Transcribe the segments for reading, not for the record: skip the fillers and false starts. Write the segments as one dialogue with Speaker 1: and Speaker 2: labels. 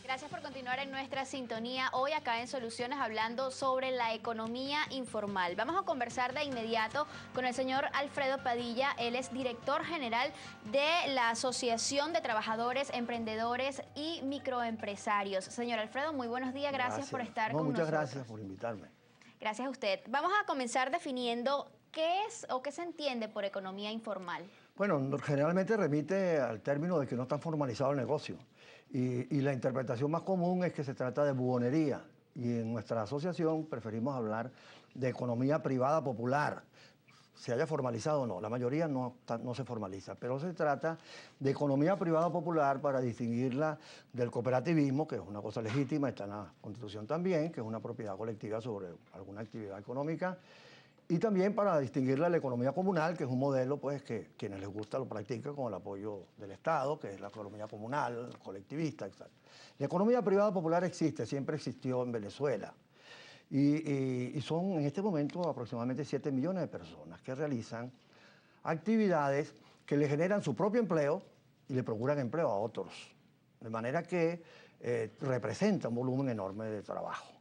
Speaker 1: Gracias por continuar en nuestra sintonía hoy acá en Soluciones hablando sobre la economía informal. Vamos a conversar de inmediato con el señor Alfredo Padilla. Él es director general de la Asociación de Trabajadores, Emprendedores y Microempresarios. Señor Alfredo, muy buenos días. Gracias por estar con nosotros.
Speaker 2: Muchas gracias por invitarme.
Speaker 1: Gracias a usted. Vamos a comenzar definiendo qué es o qué se entiende por economía informal.
Speaker 2: Bueno, generalmente remite al término de que no está formalizado el negocio. Y la interpretación más común es que se trata de buhonería. Y en nuestra asociación preferimos hablar de economía privada popular. Se haya formalizado o no, la mayoría no se formaliza, pero se trata de economía privada popular para distinguirla del cooperativismo, que es una cosa legítima, está en la Constitución también, que es una propiedad colectiva sobre alguna actividad económica, y también para distinguirla de la economía comunal, que es un modelo pues, que quienes les gusta lo practican con el apoyo del Estado, que es la economía comunal, colectivista, etc. La economía privada popular existe, siempre existió en Venezuela. Y son en este momento aproximadamente 7 millones de personas que realizan actividades que le generan su propio empleo y le procuran empleo a otros. De manera que representa un volumen enorme de trabajo.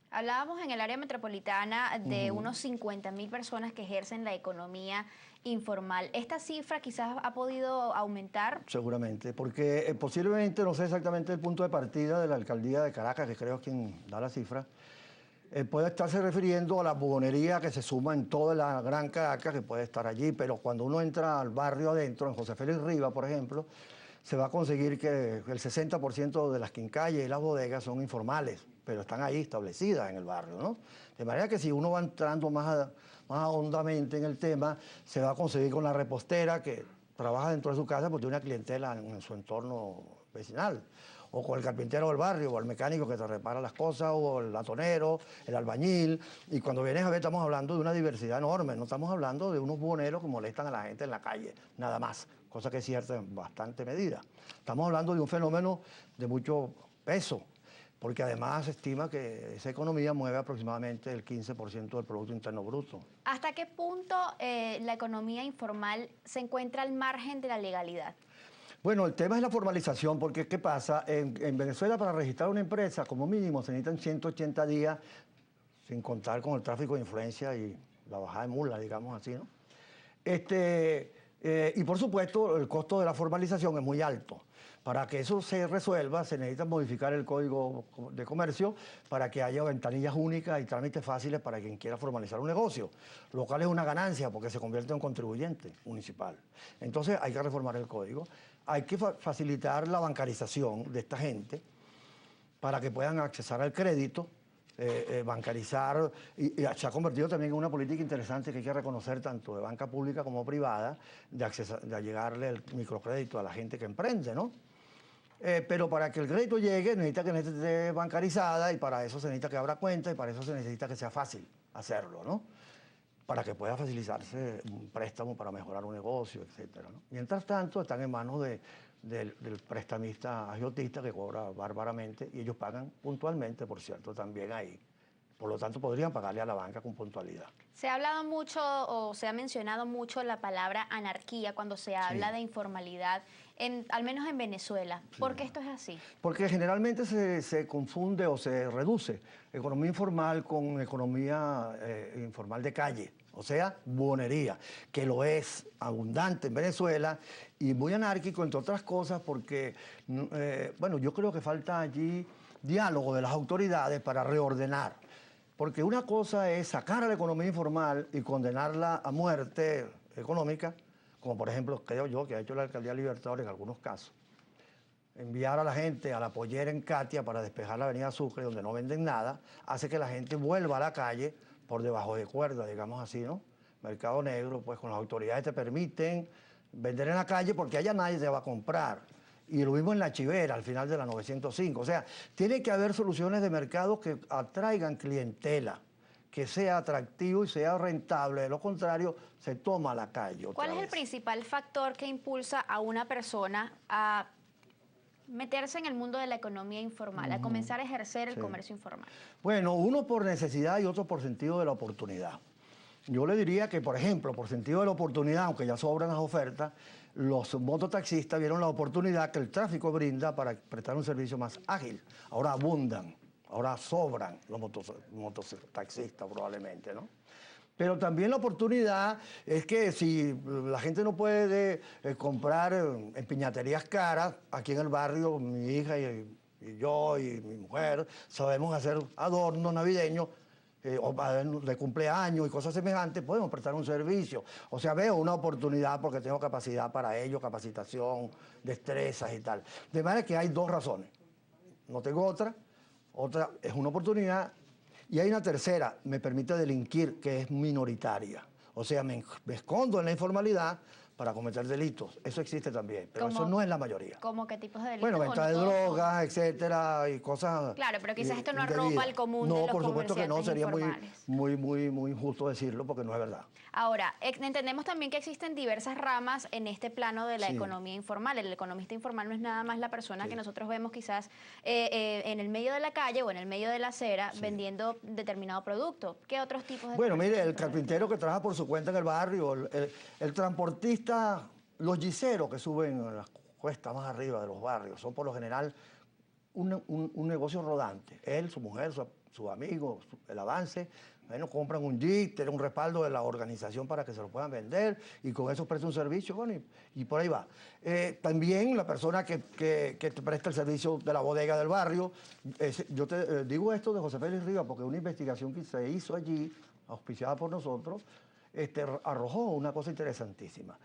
Speaker 1: Hablábamos en el área metropolitana de unos 50.000 personas que ejercen la economía informal. ¿Esta cifra quizás ha podido aumentar?
Speaker 2: Seguramente, porque posiblemente, no sé exactamente el punto de partida de la alcaldía de Caracas, que creo es quien da la cifra, puede estarse refiriendo a la buhonería que se suma en toda la Gran Caracas, que puede estar allí, pero cuando uno entra al barrio adentro, en José Félix Rivas, por ejemplo, se va a conseguir que el 60% de las quincalles y las bodegas son informales, pero están ahí establecidas en el barrio, ¿no? De manera que si uno va entrando más hondamente en el tema, se va a conseguir con la repostera que trabaja dentro de su casa porque tiene una clientela en su entorno vecinal, o con el carpintero del barrio, o el mecánico que te repara las cosas, o el latonero, el albañil, y cuando vienes a ver estamos hablando de una diversidad enorme, no estamos hablando de unos buhoneros que molestan a la gente en la calle, nada más, cosa que es cierta en bastante medida. Estamos hablando de un fenómeno de mucho peso, porque además se estima que esa economía mueve aproximadamente el 15% del Producto Interno Bruto.
Speaker 1: ¿Hasta qué punto la economía informal se encuentra al margen de la legalidad?
Speaker 2: Bueno, el tema es la formalización, porque ¿qué pasa? En Venezuela para registrar una empresa, como mínimo, se necesitan 180 días, sin contar con el tráfico de influencia y la bajada de mula, digamos así, ¿no? Y por supuesto, el costo de la formalización es muy alto. Para que eso se resuelva, se necesita modificar el Código de Comercio para que haya ventanillas únicas y trámites fáciles para quien quiera formalizar un negocio, lo cual es una ganancia porque se convierte en contribuyente municipal. Entonces hay que reformar el código, hay que facilitar la bancarización de esta gente para que puedan accesar al crédito, bancarizar, y se ha convertido también en una política interesante que hay que reconocer tanto de banca pública como privada, de llegarle el microcrédito a la gente que emprende, ¿no? Pero para que el crédito llegue necesita que esté bancarizada y para eso se necesita que abra cuenta y para eso se necesita que sea fácil hacerlo, ¿no? Para que pueda facilitarse un préstamo para mejorar un negocio, etcétera, ¿no? Mientras tanto, están en manos del prestamista agiotista que cobra bárbaramente y ellos pagan puntualmente, por cierto, también ahí. Por lo tanto, podrían pagarle a la banca con puntualidad.
Speaker 1: Se ha hablado mucho o se ha mencionado mucho la palabra anarquía cuando se habla de informalidad, al menos en Venezuela. ¿Por qué esto es así?
Speaker 2: Porque generalmente se confunde o se reduce economía informal con economía informal de calle, o sea, buhonería, que lo es abundante en Venezuela y muy anárquico, entre otras cosas, porque, bueno, yo creo que falta allí diálogo de las autoridades para reordenar. Porque una cosa es sacar a la economía informal y condenarla a muerte económica, como por ejemplo, creo yo, que ha hecho la Alcaldía Libertador en algunos casos. Enviar a la gente a la pollera en Catia para despejar la avenida Sucre, donde no venden nada, hace que la gente vuelva a la calle por debajo de cuerda, digamos así, ¿no? Mercado negro, pues con las autoridades te permiten vender en la calle porque allá nadie te va a comprar. Y lo mismo en La Chivera, al final de la 905. O sea, tiene que haber soluciones de mercado que atraigan clientela, que sea atractivo y sea rentable. De lo contrario, se toma la calle.
Speaker 1: ¿Cuál es el principal factor que impulsa a una persona a meterse en el mundo de la economía informal, a comenzar a ejercer el comercio informal?
Speaker 2: Bueno, uno por necesidad y otro por sentido de la oportunidad. Yo le diría que, por ejemplo, por sentido de la oportunidad, aunque ya sobran las ofertas, los mototaxistas vieron la oportunidad que el tráfico brinda para prestar un servicio más ágil. Ahora abundan, ahora sobran los mototaxistas probablemente, ¿no? Pero también la oportunidad es que si la gente no puede comprar en piñaterías caras, aquí en el barrio mi hija y yo y mi mujer sabemos hacer adornos navideños o de cumpleaños y cosas semejantes, podemos prestar un servicio. O sea, veo una oportunidad porque tengo capacidad para ello, capacitación, destrezas y tal. De manera que hay dos razones. No tengo otra es una oportunidad. Y hay una tercera, me permite delinquir, que es minoritaria. O sea, me escondo en la informalidad para cometer delitos. Eso existe también, pero eso no es la mayoría.
Speaker 1: ¿Cómo qué tipos de delitos?
Speaker 2: Bueno, venta de drogas, etcétera, y cosas.
Speaker 1: Claro, pero quizás esto no arropa al común de los
Speaker 2: por supuesto que no, sería
Speaker 1: informales.
Speaker 2: muy injusto decirlo porque no es verdad.
Speaker 1: Ahora, entendemos también que existen diversas ramas en este plano de la economía informal. El economista informal no es nada más la persona que nosotros vemos quizás en el medio de la calle o en el medio de la acera vendiendo determinado producto. ¿Qué otros tipos de...
Speaker 2: Bueno, mire, el carpintero que trabaja por su cuenta en el barrio, el transportista, los yiceros que suben a las cuestas más arriba de los barrios, son por lo general un negocio rodante. Él, su mujer, su amigo, el avance, bueno, compran un jeep, tienen un respaldo de la organización para que se lo puedan vender y con eso presta un servicio, bueno, y por ahí va. También la persona que te presta el servicio de la bodega del barrio, yo te digo esto de José Félix Rivas porque una investigación que se hizo allí, auspiciada por nosotros, arrojó una cosa interesantísima.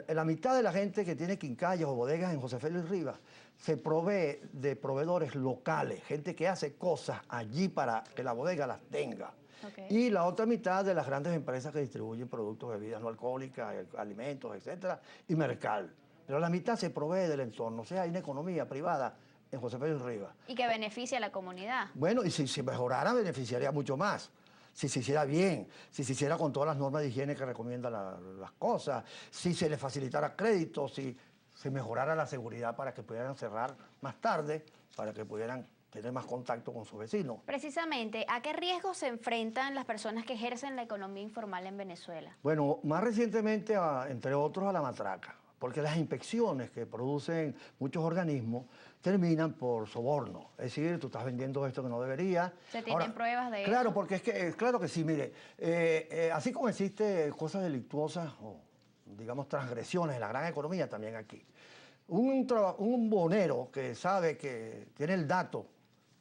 Speaker 2: La mitad de la gente que tiene quincallas o bodegas en José Félix Rivas se provee de proveedores locales, gente que hace cosas allí para que la bodega las tenga. Okay. Y la otra mitad de las grandes empresas que distribuyen productos, bebidas no alcohólicas, alimentos, etcétera, y Mercal. Pero la mitad se provee del entorno, o sea, hay una economía privada en José Félix Rivas.
Speaker 1: Y que beneficia a la comunidad.
Speaker 2: Bueno, y si mejorara, beneficiaría mucho más. Si se hiciera bien, si se hiciera con todas las normas de higiene que recomiendan las cosas, si se les facilitara crédito, si se mejorara la seguridad para que pudieran cerrar más tarde, para que pudieran tener más contacto con sus vecinos.
Speaker 1: Precisamente, ¿a qué riesgos se enfrentan las personas que ejercen la economía informal en Venezuela?
Speaker 2: Bueno, más recientemente, entre otros, a la matraca, porque las inspecciones que producen muchos organismos terminan por soborno. Es decir, tú estás vendiendo esto que no debería.
Speaker 1: ¿Se tienen pruebas de eso?
Speaker 2: Claro, porque claro que sí, mire, así como existen cosas delictuosas o, digamos, transgresiones en la gran economía, también aquí. Un bonero que sabe que tiene el dato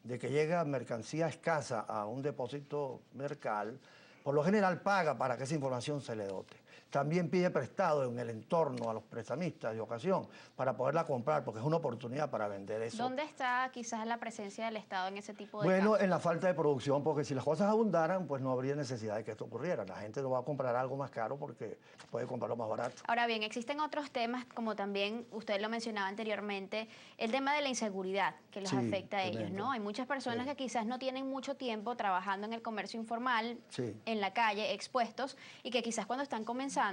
Speaker 2: de que llega mercancía escasa a un depósito Mercal, por lo general paga para que esa información se le dote. También pide prestado en el entorno a los prestamistas de ocasión para poderla comprar, porque es una oportunidad para vender eso.
Speaker 1: ¿Dónde está quizás la presencia del Estado en ese tipo de
Speaker 2: Bueno,
Speaker 1: casos?
Speaker 2: en la falta de producción, porque si las cosas abundaran, pues no habría necesidad de que esto ocurriera. La gente no va a comprar algo más caro porque puede comprarlo más barato.
Speaker 1: Ahora bien, existen otros temas, como también usted lo mencionaba anteriormente, el tema de la inseguridad que los afecta a ellos, ¿no? Hay muchas personas que quizás no tienen mucho tiempo trabajando en el comercio informal, en la calle, expuestos, y que quizás cuando están comenzando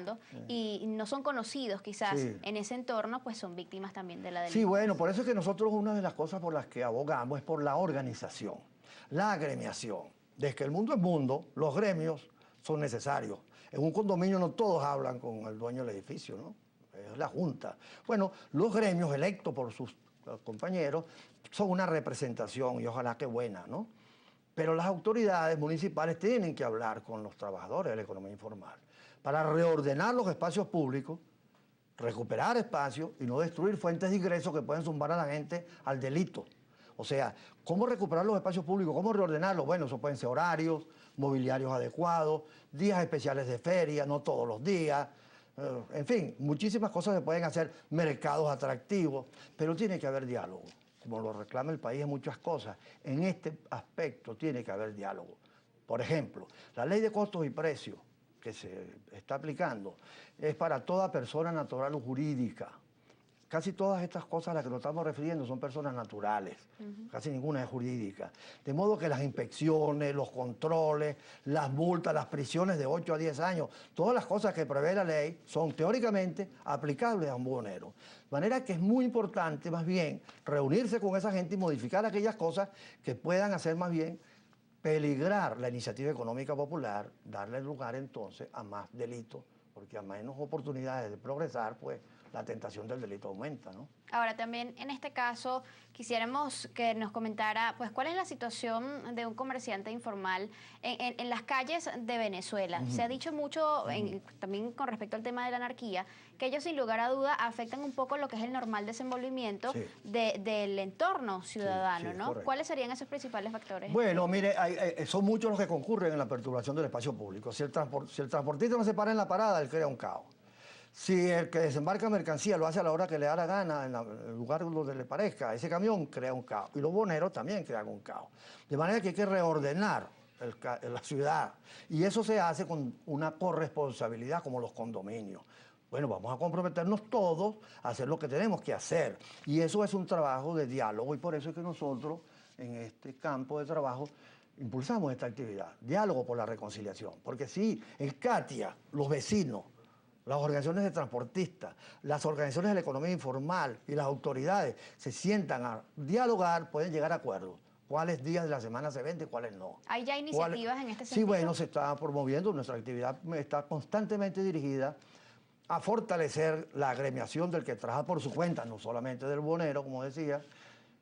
Speaker 1: y no son conocidos quizás en ese entorno, pues son víctimas también de la delincuencia.
Speaker 2: Sí, bueno, por eso es que nosotros una de las cosas por las que abogamos es por la organización, la agremiación. Desde que el mundo es mundo, los gremios son necesarios. En un condominio no todos hablan con el dueño del edificio, ¿no? Es la junta. Bueno, los gremios electos por sus compañeros son una representación y ojalá que buena, ¿no? Pero las autoridades municipales tienen que hablar con los trabajadores de la economía informal para reordenar los espacios públicos, recuperar espacios y no destruir fuentes de ingresos que pueden zumbar a la gente al delito. O sea, ¿cómo recuperar los espacios públicos? ¿Cómo reordenarlos? Bueno, eso pueden ser horarios, mobiliarios adecuados, días especiales de feria, no todos los días. En fin, muchísimas cosas se pueden hacer, mercados atractivos, pero tiene que haber diálogo. Como lo reclama el país en muchas cosas, en este aspecto tiene que haber diálogo. Por ejemplo, la ley de costos y precios que se está aplicando es para toda persona natural o jurídica. Casi todas estas cosas a las que nos estamos refiriendo son personas naturales, casi ninguna es jurídica. De modo que las inspecciones, los controles, las multas, las prisiones de 8 a 10 años, todas las cosas que prevé la ley son teóricamente aplicables a un buhonero. De manera que es muy importante más bien reunirse con esa gente y modificar aquellas cosas que puedan hacer más bien peligrar la iniciativa económica popular, darle lugar entonces a más delitos, porque a menos oportunidades de progresar, pues la tentación del delito aumenta, ¿no?
Speaker 1: Ahora, también en este caso quisiéramos que nos comentara, pues, cuál es la situación de un comerciante informal en las calles de Venezuela. Se ha dicho mucho, también con respecto al tema de la anarquía, que ellos sin lugar a duda afectan un poco lo que es el normal desenvolvimiento del entorno ciudadano, ¿no?
Speaker 2: Correcto.
Speaker 1: ¿Cuáles serían esos principales factores?
Speaker 2: Bueno, mire, son muchos los que concurren en la perturbación del espacio público. Si el transportista no se para en la parada, él crea un caos. Si el que desembarca mercancía lo hace a la hora que le da la gana, en el lugar donde le parezca, ese camión crea un caos. Y los boneros también crean un caos. De manera que hay que reordenar la ciudad. Y eso se hace con una corresponsabilidad como los condominios. Bueno, vamos a comprometernos todos a hacer lo que tenemos que hacer. Y eso es un trabajo de diálogo y por eso es que nosotros en este campo de trabajo impulsamos esta actividad. Diálogo por la reconciliación. Porque si en Katia, los vecinos, las organizaciones de transportistas, las organizaciones de la economía informal y las autoridades se sientan a dialogar, pueden llegar a acuerdos. ¿Cuáles días de la semana se venden y cuáles no?
Speaker 1: ¿Hay ya iniciativas en este sentido?
Speaker 2: Sí, bueno, se está promoviendo. Nuestra actividad está constantemente dirigida a fortalecer la agremiación del que trabaja por su cuenta, no solamente del bonero, como decía,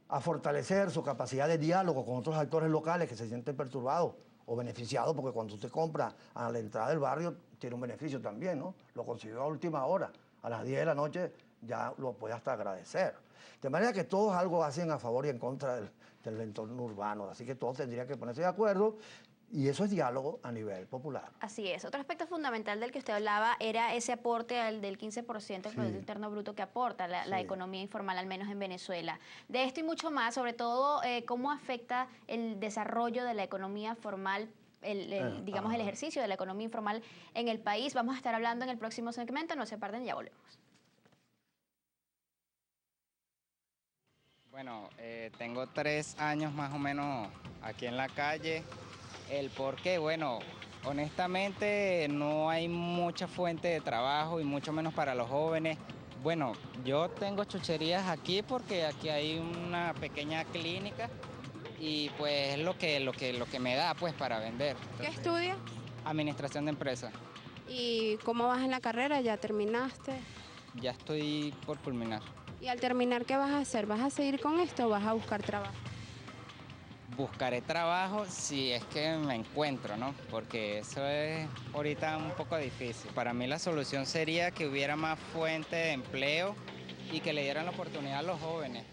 Speaker 2: a fortalecer su capacidad de diálogo con otros actores locales que se sienten perturbados o beneficiados, porque cuando usted compra a la entrada del barrio, tiene un beneficio también, ¿no? Lo consiguió a última hora, a las 10 de la noche ya lo puede hasta agradecer. De manera que todos algo hacen a favor y en contra del entorno urbano, así que todos tendrían que ponerse de acuerdo y eso es diálogo a nivel popular.
Speaker 1: Así es. Otro aspecto fundamental del que usted hablaba era ese aporte del 15% del Producto Interno Bruto que aporta la economía informal, al menos en Venezuela. De esto y mucho más, sobre todo, cómo afecta el desarrollo de la economía formal, digamos, el ejercicio de la economía informal en el país. Vamos a estar hablando en el próximo segmento. No se aparten, ya volvemos.
Speaker 3: Bueno, tengo 3 años más o menos aquí en la calle. El por qué, bueno, honestamente no hay mucha fuente de trabajo y mucho menos para los jóvenes. Bueno, yo tengo chucherías aquí porque aquí hay una pequeña clínica y pues es lo que me da pues para vender.
Speaker 4: ¿Qué estudias?
Speaker 3: Administración de empresas.
Speaker 4: ¿Y cómo vas en la carrera? ¿Ya terminaste?
Speaker 3: Ya estoy por culminar.
Speaker 4: ¿Y al terminar qué vas a hacer? ¿Vas a seguir con esto o vas a buscar trabajo?
Speaker 3: Buscaré trabajo si es que me encuentro, ¿no? Porque eso es ahorita un poco difícil. Para mí la solución sería que hubiera más fuentes de empleo y que le dieran la oportunidad a los jóvenes.